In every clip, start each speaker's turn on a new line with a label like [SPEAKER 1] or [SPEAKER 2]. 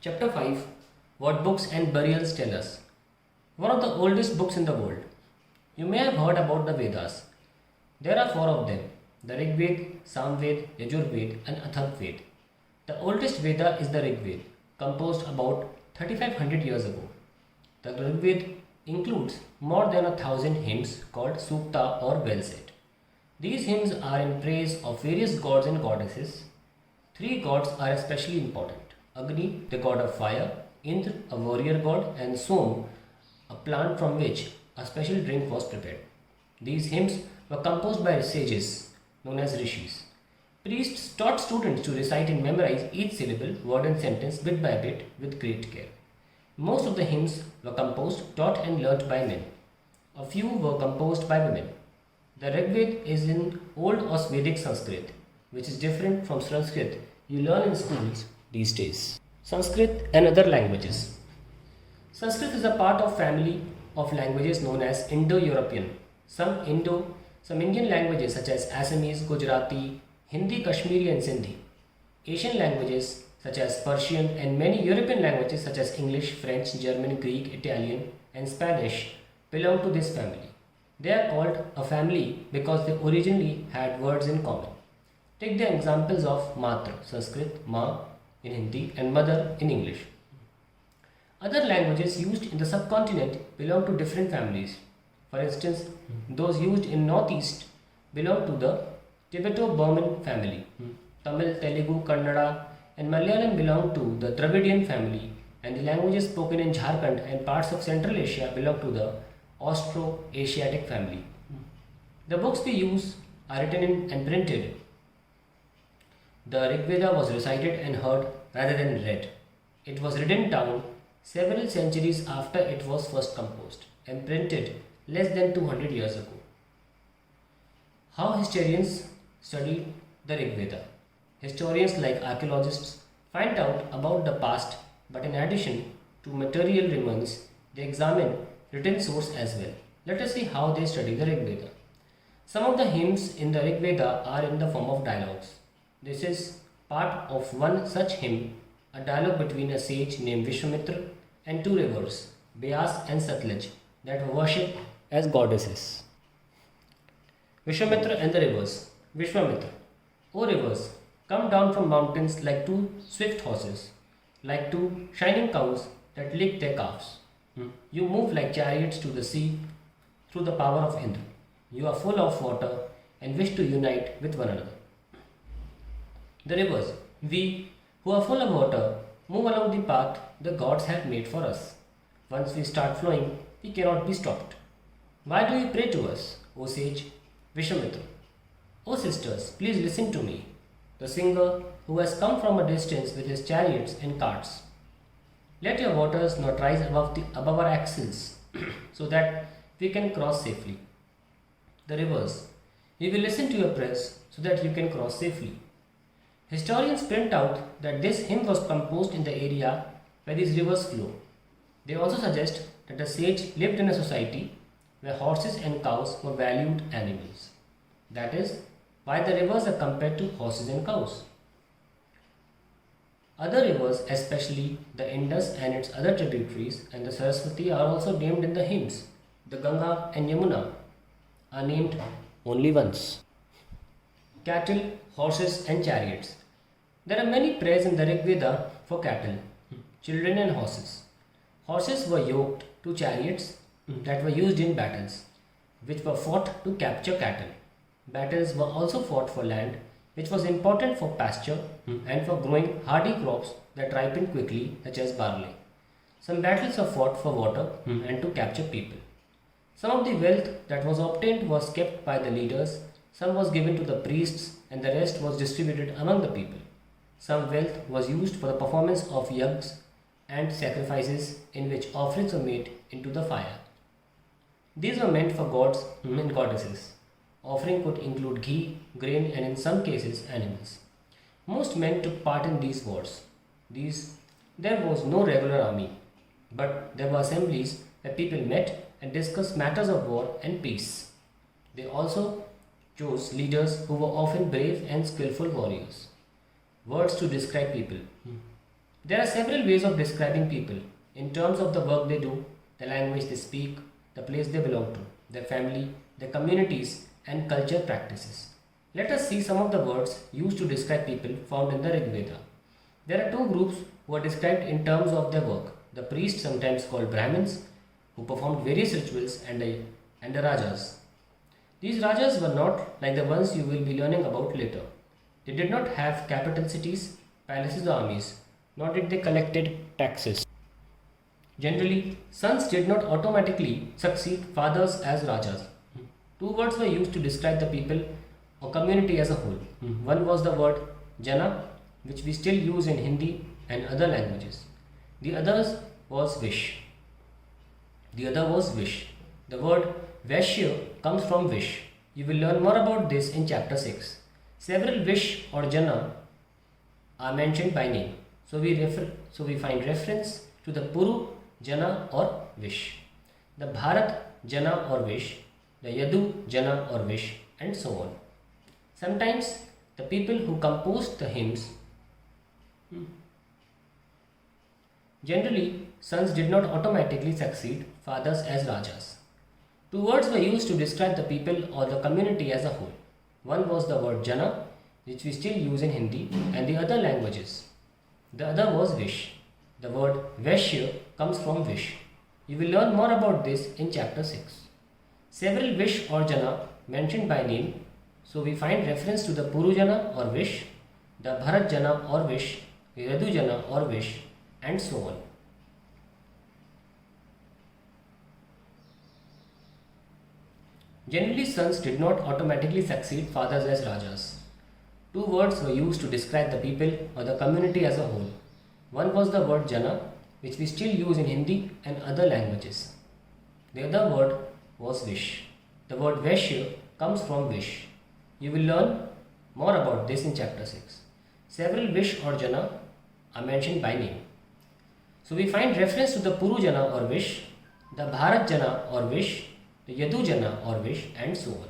[SPEAKER 1] Chapter 5. What Books and Burials Tell Us. One of the oldest books in the world. You may have heard about the Vedas. There are four of them: the Rig Veda, Samved, Yajurved, and Atharvaved. The oldest Veda is the Rig Veda, composed about 3500 years ago. The Rig Veda includes more than 1,000 hymns called Sukta or well said. These hymns are in praise of various gods and goddesses. Three gods are especially important: Agni, the god of fire; Indra, a warrior god; and Som, a plant from which a special drink was prepared. These hymns were composed by sages known as rishis. Priests taught students to recite and memorize each syllable, word, and sentence bit by bit with great care. Most of the hymns were composed, taught, and learnt by men. A few were composed by women. The Rig Veda is in Old or Vedic Sanskrit, which is different from Sanskrit you learn in schools these days. Sanskrit and other languages. Sanskrit is a part of family of languages known as Indo-European. Some Indian languages such as Assamese, Gujarati, Hindi, Kashmiri, and Sindhi. Asian languages such as Persian and many European languages such as English, French, German, Greek, Italian, and Spanish belong to this family. They are called a family because they originally had words in common. Take the examples of Matra, Sanskrit, Ma in Hindi, and Mother in English. Other languages used in the subcontinent belong to different families. For instance, those used in Northeast belong to the Tibeto-Burman family. Tamil, Telugu, Kannada, and Malayalam belong to the Dravidian family, and the languages spoken in Jharkhand and parts of Central Asia belong to the Austro-Asiatic family. The books we use are written in and printed. The Rig Veda was recited and heard rather than read. It was written down several centuries after it was first composed and printed less than 200 years ago. How historians study the Rig Veda. Historians, like archaeologists, find out about the past, but in addition to material remains, they examine written source as well. Let us see how they study the Rig Veda. Some of the hymns in the Rig Veda are in the form of dialogues. This is part of one such hymn, a dialogue between a sage named Vishwamitra and two rivers, Beas and Satluj, that were worshipped as goddesses. Vishwamitra and the rivers. Vishwamitra: O rivers, come down from mountains like two swift horses, like two shining cows that lick their calves. You move like chariots to the sea through the power of Indra. You are full of water and wish to unite with one another. The rivers: we who are full of water move along the path the gods have made for us. Once we start flowing, we cannot be stopped. Why do you pray to us, O sage? Vishwamitra: O sisters, please listen to me, the singer who has come from a distance with his chariots and carts. Let your waters not rise above our axles, so that we can cross safely. The rivers: we will listen to your prayers so that you can cross safely. Historians point out that this hymn was composed in the area where these rivers flow. They also suggest that the sage lived in a society where horses and cows were valued animals. That is why the rivers are compared to horses and cows. Other rivers, especially the Indus and its other tributaries, and the Saraswati, are also named in the hymns. The Ganga and Yamuna are named only once. Cattle, horses, and chariots. There are many prayers in the Rig Veda for cattle, children, and horses. Horses were yoked to chariots that were used in battles, which were fought to capture cattle. Battles were also fought for land, which was important for pasture and for growing hardy crops that ripen quickly, such as barley. Some battles were fought for water and to capture people. Some of the wealth that was obtained was kept by the leaders, some was given to the priests, and the rest was distributed among the people. Some wealth was used for the performance of yajnas and sacrifices in which offerings were made into the fire. These were meant for gods and goddesses. Offering could include ghee, grain, and in some cases animals. Most men took part in these wars. There was no regular army, but there were assemblies where people met and discussed matters of war and peace. They also chose leaders who were often brave and skillful warriors. Words to describe people: There are several ways of describing people in terms of the work they do, the language they speak, the place they belong to, their family, their communities, and culture practices. Let us see some of the words used to describe people found in the Rig Veda. There are two groups who are described in terms of their work: the priests, sometimes called Brahmins, who performed various rituals, and the Rajas. These Rajas were not like the ones you will be learning about later. They did not have capital cities, palaces, or armies, nor did they collected taxes. Generally, sons did not automatically succeed fathers as Rajas. Two words were used to describe the people or community as a whole. One was the word Jana, which we still use in Hindi and other languages. The other was Vish. The other was Vish. The word Vaishya comes from Vish. You will learn more about this in chapter 6. Several Vish or Jana are mentioned by name. So we find reference to the Puru, Jana or Vish, the Bharat, Jana or Vish, the Yadu, Jana or Vish, and so on. Sometimes the people who composed the hymns, generally sons did not automatically succeed fathers as Rajas. Two words were used to describe the people or the community as a whole. One was the word Jana, which we still use in Hindi and the other languages. The other was Vish. The word Vaishya comes from Vish. You will learn more about this in chapter 6. Several Vish or Jana mentioned by name, so we find reference to the Puru Jana or Vish, the Bharat Jana or Vish, the Yadu Jana or Vish, and so on. Generally, sons did not automatically succeed fathers as Rajas. Two words were used to describe the people or the community as a whole. One was the word Jana, which we still use in Hindi and other languages. The other word was Vish. The word Vaishya comes from Vish. You will learn more about this in chapter 6. Several Vish or Jana are mentioned by name. So we find reference to the Puru Jana or Vish, the Bharat Jana or Vish, the Yadu Jana or Vish, and so on.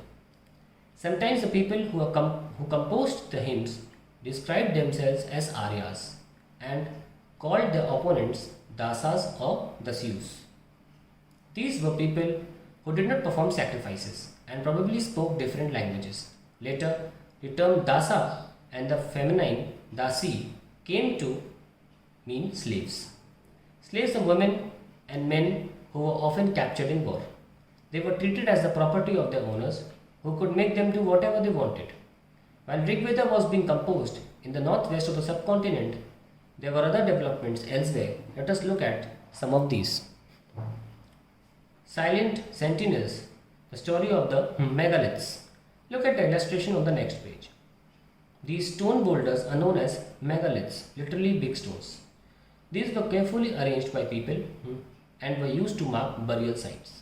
[SPEAKER 1] Sometimes the people who composed the hymns described themselves as Aryas and called their opponents Dasas or Dasyus. These were people who did not perform sacrifices and probably spoke different languages. Later, the term Dasa and the feminine Dasi came to mean slaves. Slaves were women and men who were often captured in war. They were treated as the property of their owners, who could make them do whatever they wanted. While Rig Veda was being composed in the northwest of the subcontinent, there were other developments elsewhere. Let us look at some of these. Silent sentinels, the story of the megaliths. Look at the illustration on the next page. These stone boulders are known as megaliths, literally big stones. These were carefully arranged by people and were used to mark burial sites.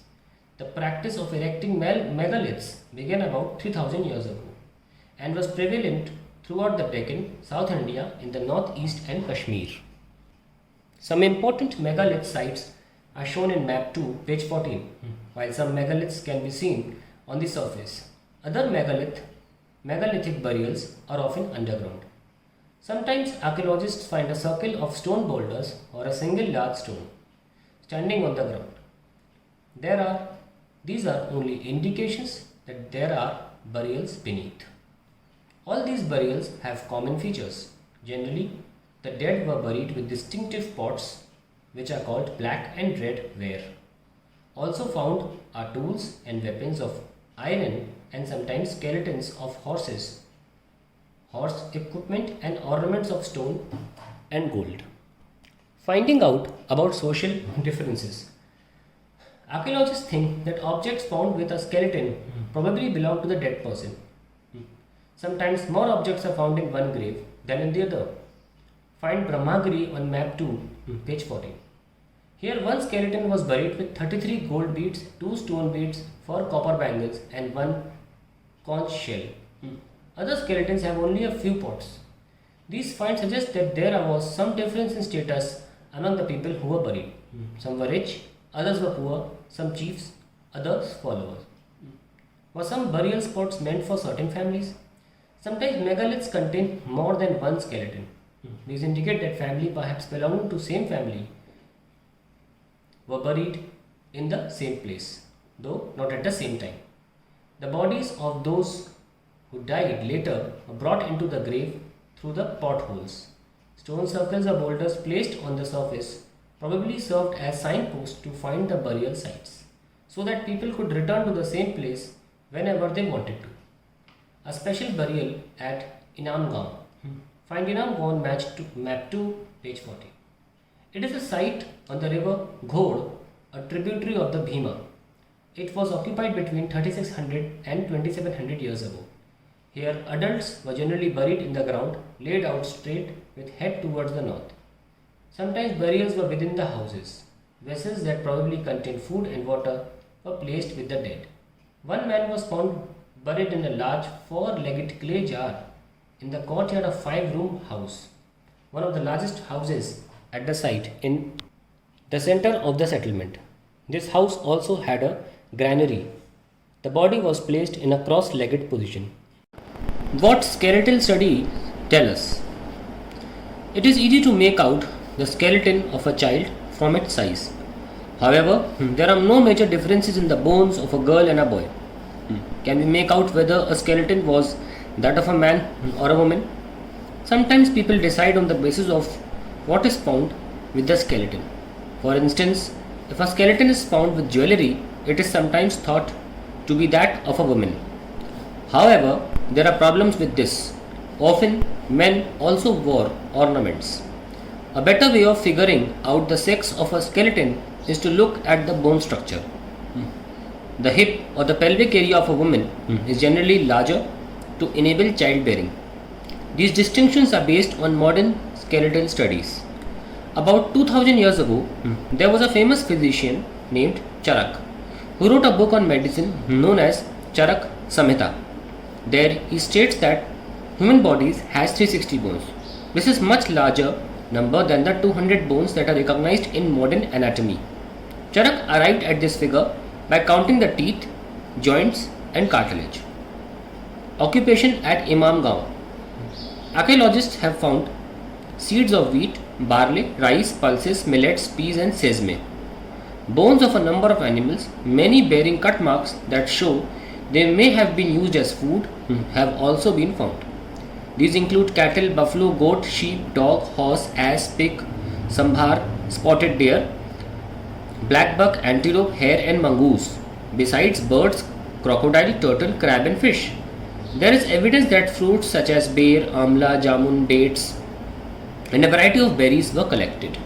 [SPEAKER 1] The practice of erecting megaliths began about 3000 years ago and was prevalent throughout the Deccan, South India, in the northeast, and Kashmir. Some important megalith sites are shown in map 2, page 14, while some megaliths can be seen on the surface. Other megalithic burials are often underground. Sometimes archaeologists find a circle of stone boulders or a single large stone standing on the ground. These are only indications that there are burials beneath. All these burials have common features. Generally, the dead were buried with distinctive pots, which are called black and red ware. Also found are tools and weapons of iron and sometimes skeletons of horses, horse equipment, and ornaments of stone and gold. Finding out about social differences. Archaeologists think that objects found with a skeleton probably belong to the dead person. Sometimes more objects are found in one grave than in the other. Find Brahmagiri on map 2, page 14. Here one skeleton was buried with 33 gold beads, 2 stone beads, 4 copper bangles, and 1 conch shell. Other skeletons have only a few pots. These finds suggest that there was some difference in status among the people who were buried. Some were rich, others were poor, some chiefs, others followers. Were some burial spots meant for certain families? Sometimes megaliths contain more than one skeleton. These indicate that family, perhaps belonging to same family, were buried in the same place, though not at the same time. The bodies of those who died later were brought into the grave through the potholes. Stone circles or boulders placed on the surface probably served as signposts to find the burial sites, so that people could return to the same place whenever they wanted to. A special burial at Inamgaon. Find Inamgaon map 2, page 40. It is a site on the river Ghod, a tributary of the Bhima. It was occupied between 3600 and 2700 years ago. Here, adults were generally buried in the ground, laid out straight with head towards the north. Sometimes burials were within the houses. Vessels that probably contained food and water were placed with the dead. One man was found buried in a large four-legged clay jar in the courtyard of five-room house, one of the largest houses at the site in the center of the settlement. This house also had a granary. The body was placed in a cross-legged position. What skeletal study tell us? It is easy to make out the skeleton of a child from its size. However, there are no major differences in the bones of a girl and a boy. Can we make out whether a skeleton was that of a man or a woman? Sometimes people decide on the basis of what is found with the skeleton. For instance, if a skeleton is found with jewelry, it is sometimes thought to be that of a woman. However, there are problems with this. Often, men also wore ornaments. A better way of figuring out the sex of a skeleton is to look at the bone structure. The hip or the pelvic area of a woman is generally larger to enable childbearing. These distinctions are based on modern skeletal studies. About 2000 years ago, there was a famous physician named Charak who wrote a book on medicine known as Charak Samhita. There he states that human bodies has 360 bones. This is much larger number than the 200 bones that are recognized in modern anatomy. Charak arrived at this figure by counting the teeth, joints and cartilage. Occupation at Imam Gaon. Archaeologists have found seeds of wheat, barley, rice, pulses, millets, peas and sesame. Bones of a number of animals, many bearing cut marks that show they may have been used as food, have also been found. These include cattle, buffalo, goat, sheep, dog, horse, ass, pig, sambhar, spotted deer, black buck, antelope, hare and mongoose, besides birds, crocodile, turtle, crab and fish. There is evidence that fruits such as bear, amla, jamun, dates and a variety of berries were collected.